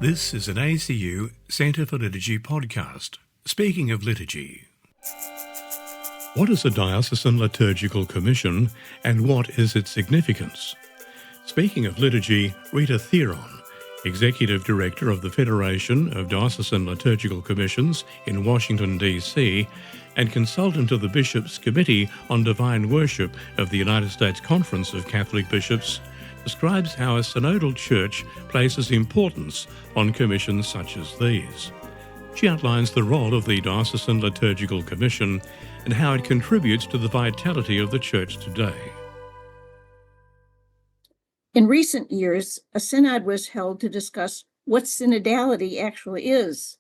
This is an ACU Centre for Liturgy podcast. Speaking of liturgy, what is a Diocesan Liturgical Commission and what is its significance? Speaking of liturgy, Rita Thiron, Executive Director of the Federation of Diocesan Liturgical Commissions in Washington, D.C., and consultant of the Bishops' Committee on Divine Worship of the United States Conference of Catholic Bishops, describes how a synodal church places importance on commissions such as these. She outlines the role of the Diocesan Liturgical Commission and how it contributes to the vitality of the church today. In recent years, a synod was held to discuss what synodality actually is.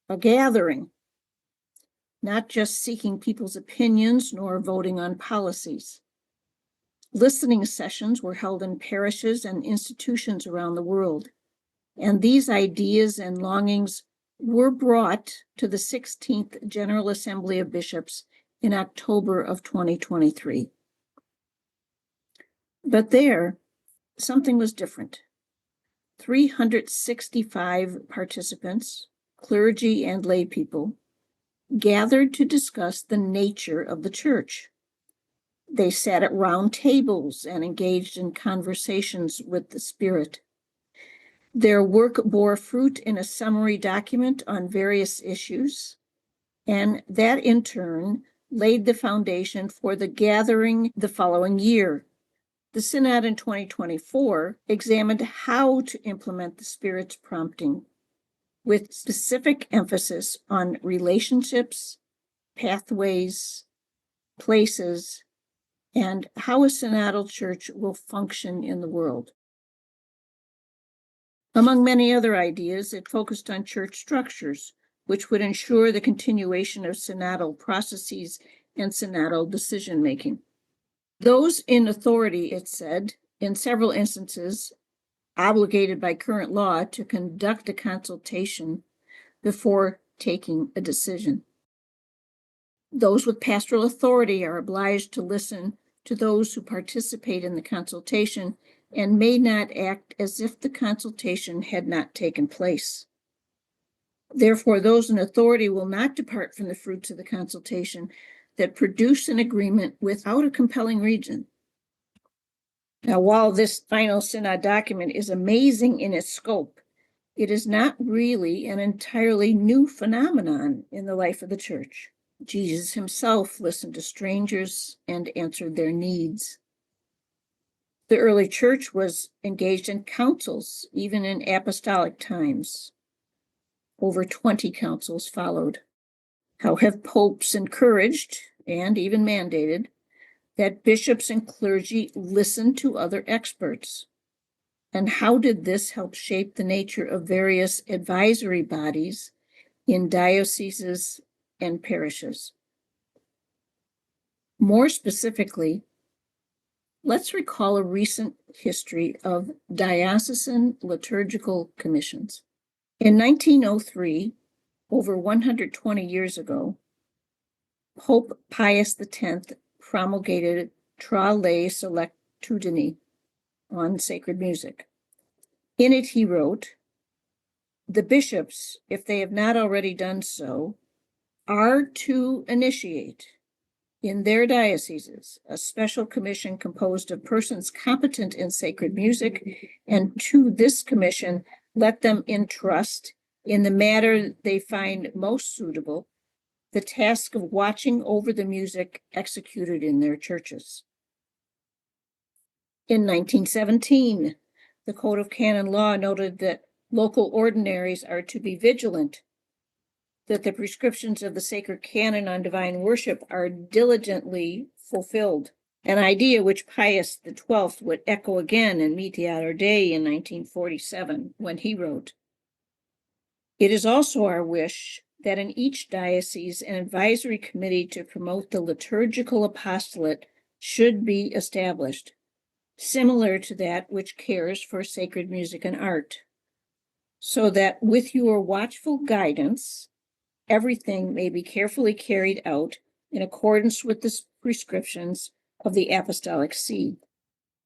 A gathering, not just seeking people's opinions nor voting on policies. Listening sessions were held in parishes and institutions around the world, and these ideas and longings were brought to the 16th General Assembly of Bishops in October of 2023. But there, something was different. 365 participants, clergy and lay people, gathered to discuss the nature of the church. They sat at round tables and engaged in conversations with the Spirit. Their work bore fruit in a summary document on various issues, and that in turn laid the foundation for the gathering the following year. The Synod in 2024 examined how to implement the Spirit's prompting, with specific emphasis on relationships, pathways, places, and how a synodal church will function in the world. Among many other ideas, it focused on church structures, which would ensure the continuation of synodal processes and synodal decision-making. Those in authority, it said, in several instances, obligated by current law to conduct a consultation before taking a decision. Those with pastoral authority are obliged to listen to those who participate in the consultation and may not act as if the consultation had not taken place. Therefore, those in authority will not depart from the fruits of the consultation that produce an agreement without a compelling reason. Now, while this final synod document is amazing in its scope, it is not really an entirely new phenomenon in the life of the church. Jesus himself listened to strangers and answered their needs. The early church was engaged in councils, even in apostolic times. Over 20 councils followed. How have popes encouraged, and even mandated, that bishops and clergy listen to other experts? And how did this help shape the nature of various advisory bodies in dioceses and parishes? More specifically, let's recall a recent history of Diocesan Liturgical Commissions. In 1903, over 120 years ago, Pope Pius X promulgated Tra Lei Selectudini on sacred music. In it, he wrote, "The bishops, if they have not already done so, are to initiate in their dioceses a special commission composed of persons competent in sacred music, and to this commission let them entrust, in the matter they find most suitable, the task of watching over the music executed in their churches." In 1917, the Code of Canon Law noted that local ordinaries are to be vigilant that the prescriptions of the sacred canon on divine worship are diligently fulfilled, an idea which Pius XII would echo again in Mediator Dei in 1947, when he wrote, "It is also our wish that in each diocese an advisory committee to promote the liturgical apostolate should be established, similar to that which cares for sacred music and art, so that with your watchful guidance, everything may be carefully carried out in accordance with the prescriptions of the Apostolic See."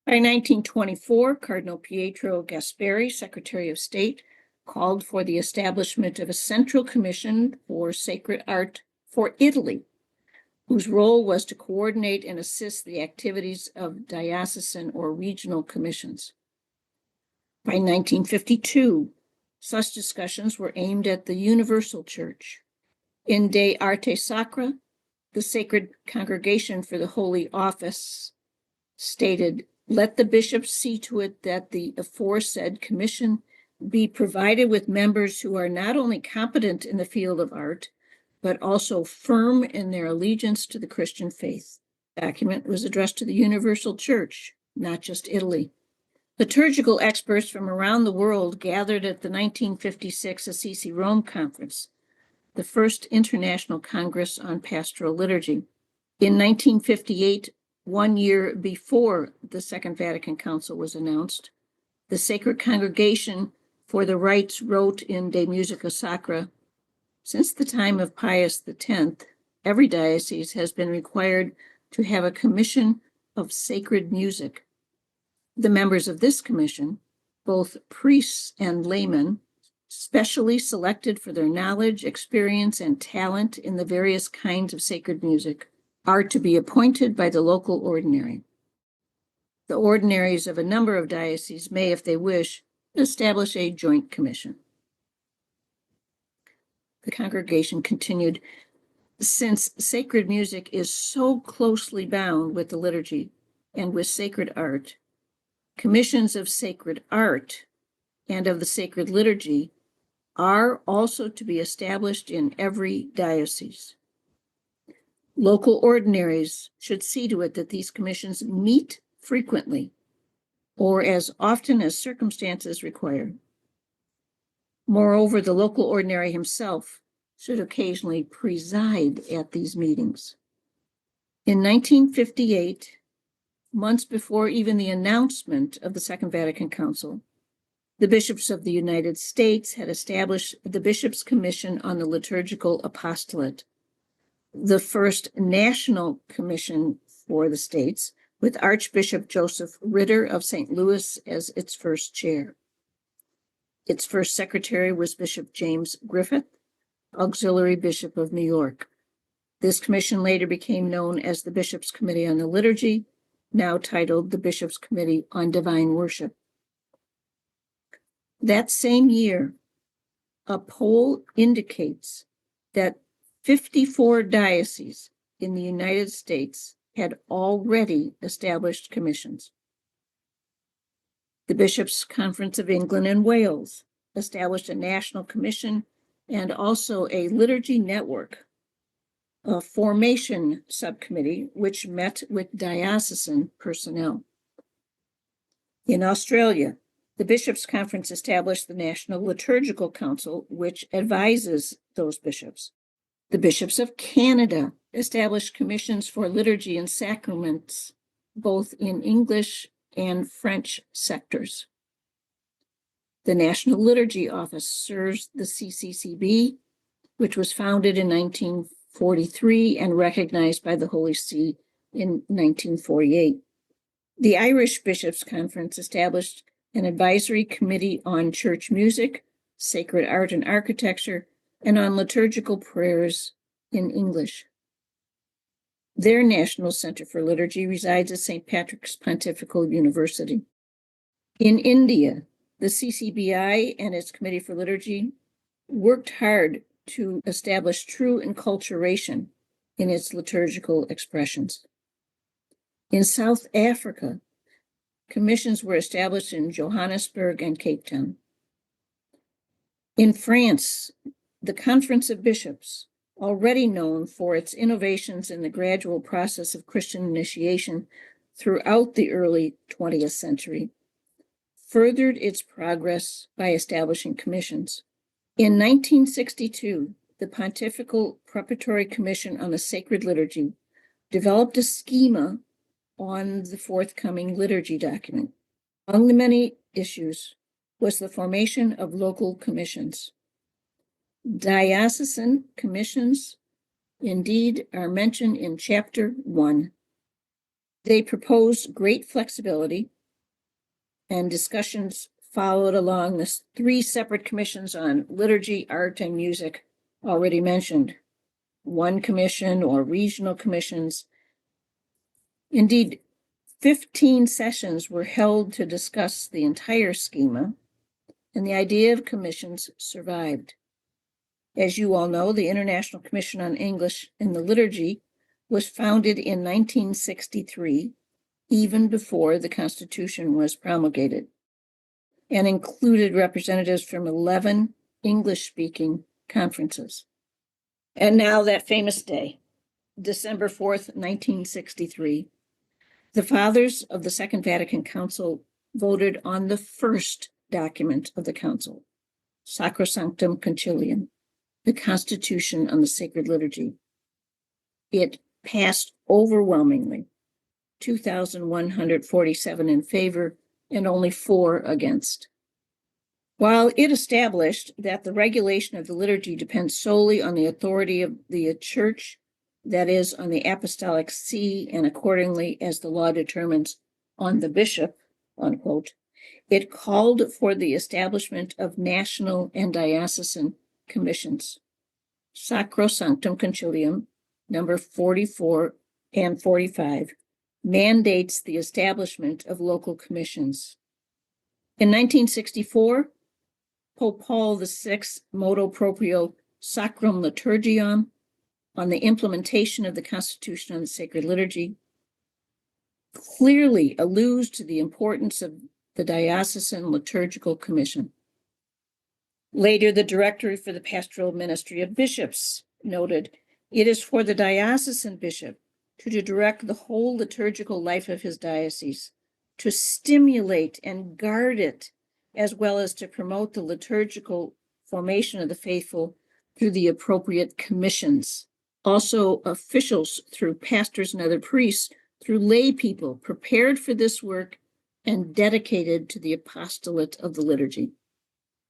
By 1924, Cardinal Pietro Gasparri, Secretary of State, called for the establishment of a central commission for sacred art for Italy, whose role was to coordinate and assist the activities of diocesan or regional commissions. By 1952, such discussions were aimed at the Universal Church. In De Arte Sacra, the Sacred Congregation for the Holy Office stated, "Let the bishops see to it that the aforesaid commission be provided with members who are not only competent in the field of art, but also firm in their allegiance to the Christian faith." The document was addressed to the Universal Church, not just Italy. Liturgical experts from around the world gathered at the 1956 Assisi Rome Conference, the first international congress on pastoral liturgy. In 1958, 1 year before the Second Vatican Council was announced, the Sacred Congregation for the Rites wrote in De Musica Sacra, "Since the time of Pius X, every diocese has been required to have a commission of sacred music. The members of this commission, both priests and laymen, specially selected for their knowledge, experience, and talent in the various kinds of sacred music, are to be appointed by the local ordinary. The ordinaries of a number of dioceses may, if they wish, establish a joint commission." The congregation continued, "Since sacred music is so closely bound with the liturgy and with sacred art, commissions of sacred art and of the sacred liturgy are also to be established in every diocese. Local ordinaries should see to it that these commissions meet frequently or as often as circumstances require. Moreover, the local ordinary himself should occasionally preside at these meetings." In 1958, months before even the announcement of the Second Vatican Council, the bishops of the United States had established the Bishops' Commission on the Liturgical Apostolate, the first national commission for the states, with Archbishop Joseph Ritter of St. Louis as its first chair. Its first secretary was Bishop James Griffith, Auxiliary Bishop of New York. This commission later became known as the Bishops' Committee on the Liturgy, now titled the Bishops' Committee on Divine Worship. That same year, a poll indicates that 54 dioceses in the United States had already established commissions. The Bishops' Conference of England and Wales established a national commission and also a liturgy network, a formation subcommittee which met with diocesan personnel. In Australia, the Bishops' Conference established the National Liturgical Council, which advises those bishops. The bishops of Canada established commissions for liturgy and sacraments, both in English and French sectors. The National Liturgy Office serves the CCCB, which was founded in 1943 and recognized by the Holy See in 1948. The Irish Bishops' Conference established an advisory committee on church music, sacred art and architecture, and on liturgical prayers in English. Their National Center for Liturgy resides at St. Patrick's Pontifical University. In India, the CCBI and its Committee for Liturgy worked hard to establish true enculturation in its liturgical expressions. In South Africa, commissions were established in Johannesburg and Cape Town. In France, the Conference of Bishops, already known for its innovations in the gradual process of Christian initiation throughout the early 20th century, furthered its progress by establishing commissions. In 1962, the Pontifical Preparatory Commission on the Sacred Liturgy developed a schema on the forthcoming liturgy document. Among the many issues was the formation of local commissions. Diocesan commissions, indeed, are mentioned in Chapter 1. They propose great flexibility, and discussions followed along the three separate commissions on liturgy, art, and music already mentioned. One commission or regional commissions. Indeed, 15 sessions were held to discuss the entire schema, and the idea of commissions survived. As you all know, the International Commission on English in the Liturgy was founded in 1963, even before the Constitution was promulgated, and included representatives from 11 English-speaking conferences. And now that famous day, December 4th, 1963, the Fathers of the Second Vatican Council voted on the first document of the Council, Sacrosanctum Concilium, the Constitution on the Sacred Liturgy. It passed overwhelmingly, 2,147 in favor and only 4 against. While it established that the regulation of the liturgy depends solely on the authority of the Church, that is, on the Apostolic See, and accordingly, as the law determines, on the bishop, unquote, it called for the establishment of national and diocesan commissions. Sacrosanctum Concilium, number 44 and 45, mandates the establishment of local commissions. In 1964, Pope Paul VI motu proprio Sacrum Liturgiam on the implementation of the Constitution on the Sacred Liturgy clearly alludes to the importance of the Diocesan Liturgical Commission. Later, the Directory for the Pastoral Ministry of Bishops noted, it is for the diocesan bishop to direct the whole liturgical life of his diocese, to stimulate and guard it, as well as to promote the liturgical formation of the faithful through the appropriate commissions. Also, officials through pastors and other priests, through lay people prepared for this work and dedicated to the apostolate of the liturgy.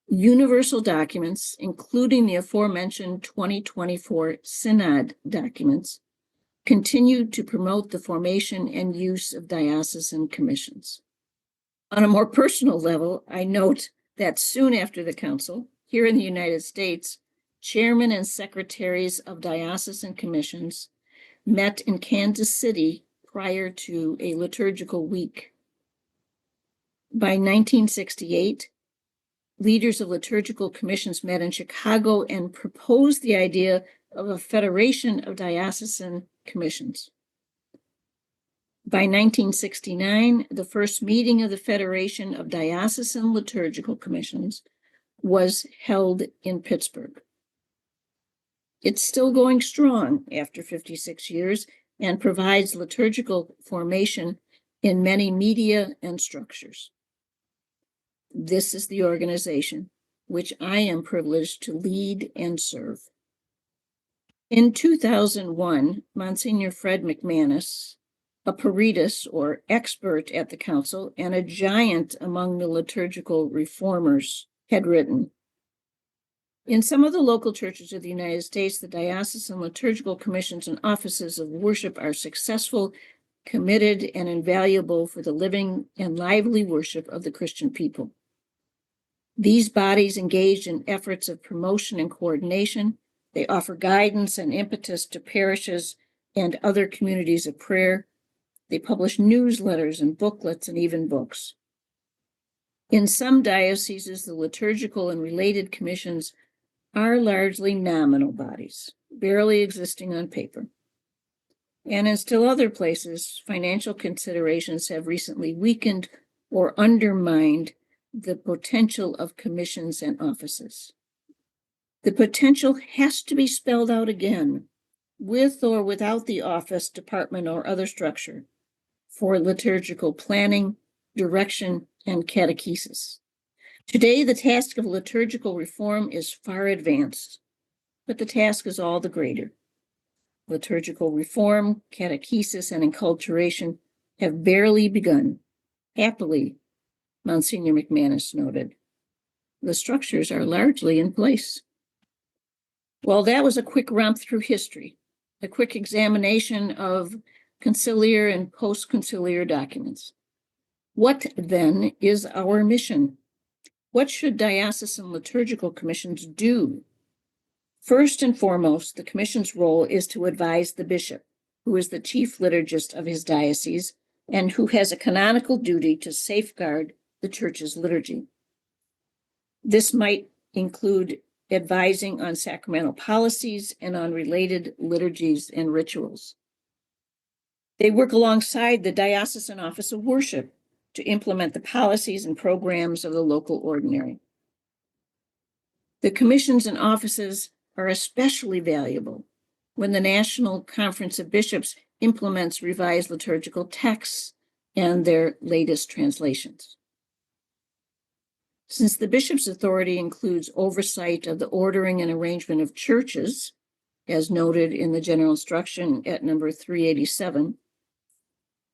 Universal documents, including the aforementioned 2024 Synod documents, continued to promote the formation and use of diocesan commissions. On a more personal level, I note that soon after the Council, here in the United States, chairmen and secretaries of diocesan commissions met in Kansas City prior to a liturgical week. By 1968, leaders of liturgical commissions met in Chicago and proposed the idea of a federation of diocesan commissions. By 1969, the first meeting of the Federation of Diocesan Liturgical Commissions was held in Pittsburgh. It's still going strong after 56 years and provides liturgical formation in many media and structures. This is the organization which I am privileged to lead and serve. In 2001, Monsignor Fred McManus, a peritus or expert at the Council and a giant among the liturgical reformers, had written, in some of the local churches of the United States, the diocesan liturgical commissions and offices of worship are successful, committed, and invaluable for the living and lively worship of the Christian people. These bodies engage in efforts of promotion and coordination. They offer guidance and impetus to parishes and other communities of prayer. They publish newsletters and booklets and even books. In some dioceses, the liturgical and related commissions are largely nominal bodies, barely existing on paper. And in still other places, financial considerations have recently weakened or undermined the potential of commissions and offices. The potential has to be spelled out again, with or without the office, department, or other structure, for liturgical planning, direction, and catechesis. Today, the task of liturgical reform is far advanced, but the task is all the greater. Liturgical reform, catechesis, and enculturation have barely begun. Happily, Monsignor McManus noted, the structures are largely in place. Well, that was a quick romp through history, a quick examination of conciliar and post-conciliar documents. What then is our mission? What should diocesan liturgical commissions do? First and foremost, the commission's role is to advise the bishop, who is the chief liturgist of his diocese and who has a canonical duty to safeguard the church's liturgy. This might include advising on sacramental policies and on related liturgies and rituals. They work alongside the Diocesan Office of Worship to implement the policies and programs of the local ordinary. The commissions and offices are especially valuable when the National Conference of Bishops implements revised liturgical texts and their latest translations. Since the bishop's authority includes oversight of the ordering and arrangement of churches, as noted in the general instruction at number 387,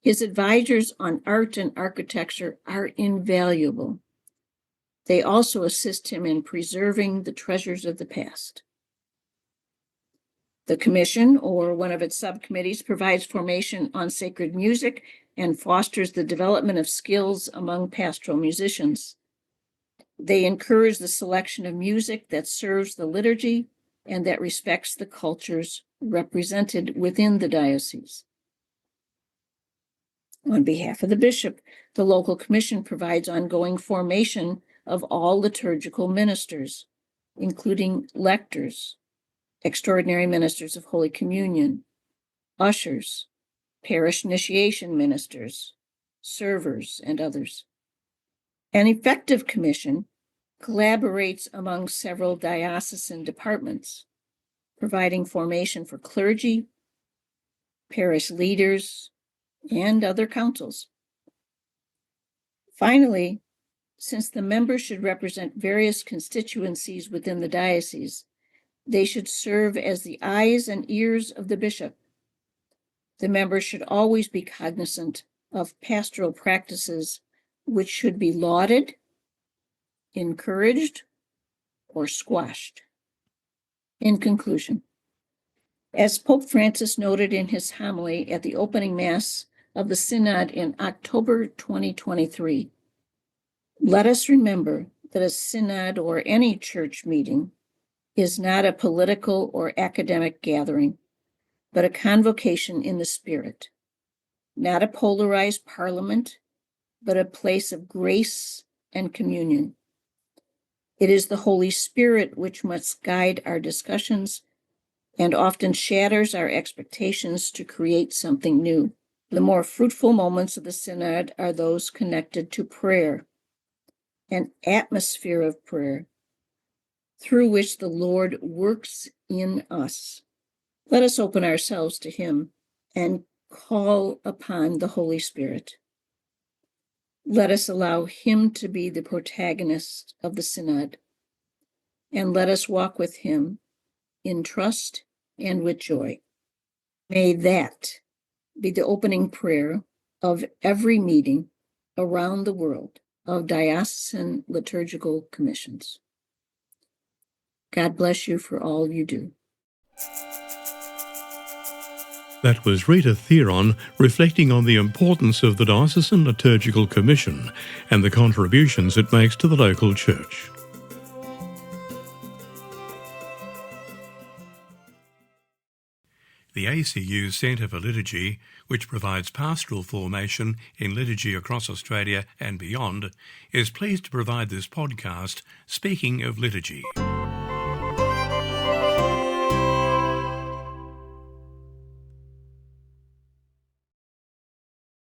his advisors on art and architecture are invaluable. They also assist him in preserving the treasures of the past. The commission, or one of its subcommittees, provides formation on sacred music and fosters the development of skills among pastoral musicians. They encourage the selection of music that serves the liturgy and that respects the cultures represented within the diocese. On behalf of the bishop, the local commission provides ongoing formation of all liturgical ministers, including lectors, extraordinary ministers of Holy Communion, ushers, parish initiation ministers, servers, and others. An effective commission collaborates among several diocesan departments, providing formation for clergy, parish leaders, and other councils. Finally, since the members should represent various constituencies within the diocese, they should serve as the eyes and ears of the bishop. The members should always be cognizant of pastoral practices which should be lauded, encouraged, or squashed. In conclusion, as Pope Francis noted in his homily at the opening Mass of the Synod in October 2023, let us remember that a synod or any church meeting is not a political or academic gathering, but a convocation in the Spirit, not a polarized parliament, but a place of grace and communion. It is the Holy Spirit which must guide our discussions and often shatters our expectations to create something new. The more fruitful moments of the synod are those connected to prayer, an atmosphere of prayer through which the Lord works in us. Let us open ourselves to him and call upon the Holy Spirit. Let us allow him to be the protagonist of the synod, and let us walk with him in trust and with joy. May that be the opening prayer of every meeting around the world of Diocesan Liturgical Commissions. God bless you for all you do. That was Rita Thiron reflecting on the importance of the Diocesan Liturgical Commission and the contributions it makes to the local church. The ACU Centre for Liturgy, which provides pastoral formation in liturgy across Australia and beyond, is pleased to provide this podcast, Speaking of Liturgy.